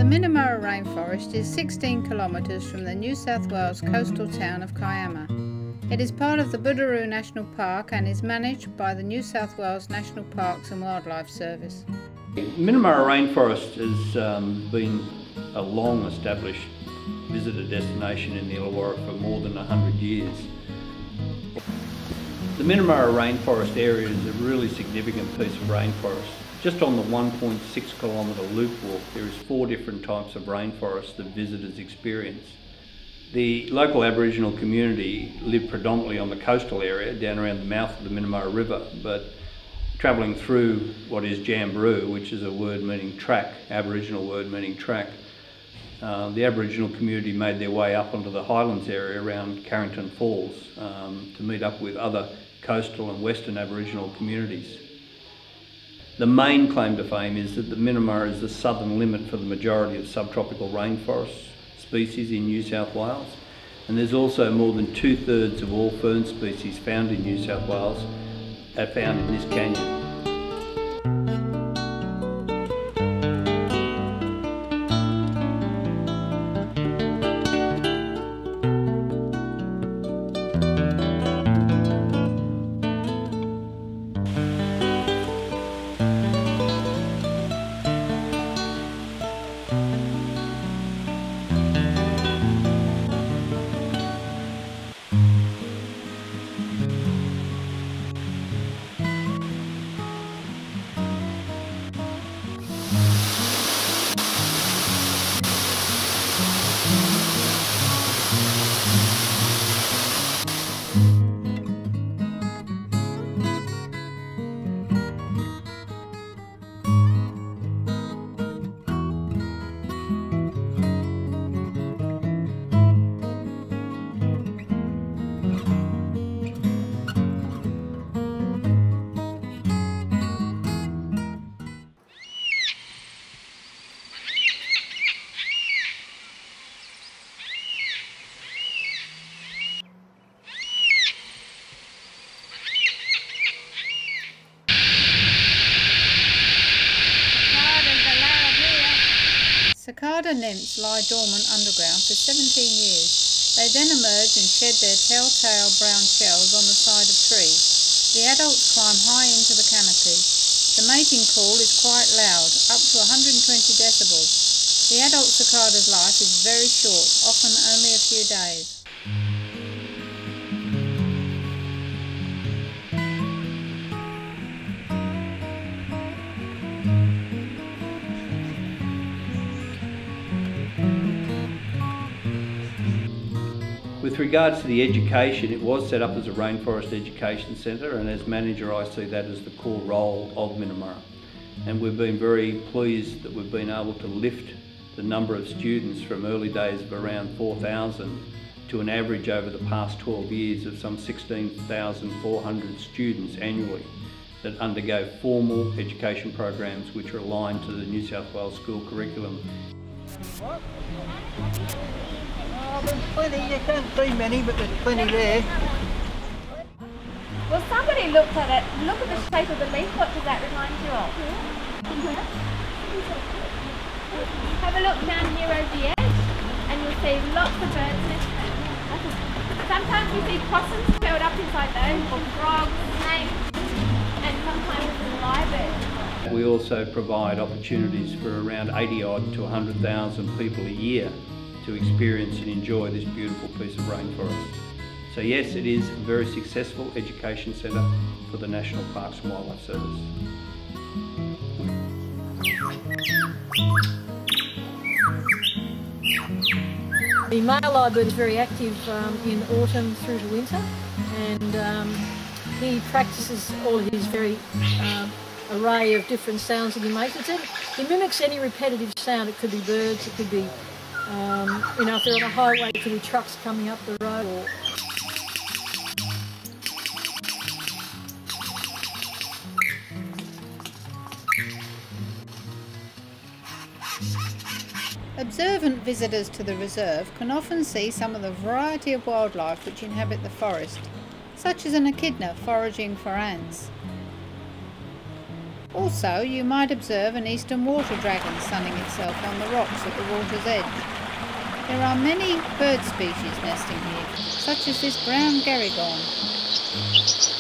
The Minnamurra rainforest is 16 kilometres from the New South Wales coastal town of Kiama. It is part of the Boorloo National Park and is managed by the New South Wales National Parks and Wildlife Service. Minnamurra rainforest has been a long established visitor destination in the Illawarra for more than 100 years. The Minnamurra rainforest area is a really significant piece of rainforest. Just on the 1.6 kilometre loop walk, there is 4 different types of rainforest that visitors experience. The local Aboriginal community live predominantly on the coastal area down around the mouth of the Minnamurra River, but travelling through what is Jamberoo, which is a word meaning track, Aboriginal word meaning track, the Aboriginal community made their way up onto the highlands area around Carrington Falls to meet up with other coastal and western Aboriginal communities. The main claim to fame is that the Minnamurra is the southern limit for the majority of subtropical rainforest species in New South Wales, and there's also more than 2/3 of all fern species found in New South Wales are found in this canyon. Cicada nymphs lie dormant underground for 17 years. They then emerge and shed their telltale brown shells on the side of trees. The adults climb high into the canopy. The mating call is quite loud, up to 120 decibels. The adult cicada's life is very short, often only a few days. With regards to the education, it was set up as a rainforest education centre, and as manager I see that as the core role of Minnamurra. And we've been very pleased that we've been able to lift the number of students from early days of around 4,000 to an average over the past 12 years of some 16,400 students annually that undergo formal education programs which are aligned to the New South Wales school curriculum. There's plenty, you can't see many, but there's plenty there. Well, somebody looked at it, look at the shape of the leaf, what does that remind you of? Have a look down here over the edge, and you'll see lots of birds nesting. Sometimes you see possums curled up inside those, or frogs, snakes, and sometimes live birds. We also provide opportunities for around 80 odd to 100,000 people a year to experience and enjoy this beautiful piece of rainforest. So yes, it is a very successful education centre for the National Parks and Wildlife Service. The male lyrebird is very active in autumn through to winter, and he practices all his very array of different sounds that he makes. He mimics any repetitive sound. It could be birds, it could be if they're on a highway, it could be trucks coming up the road. Or Observant visitors to the reserve can often see some of the variety of wildlife which inhabit the forest, such as an echidna foraging for ants. Also, you might observe an eastern water dragon sunning itself on the rocks at the water's edge. There are many bird species nesting here, such as this brown gerygone.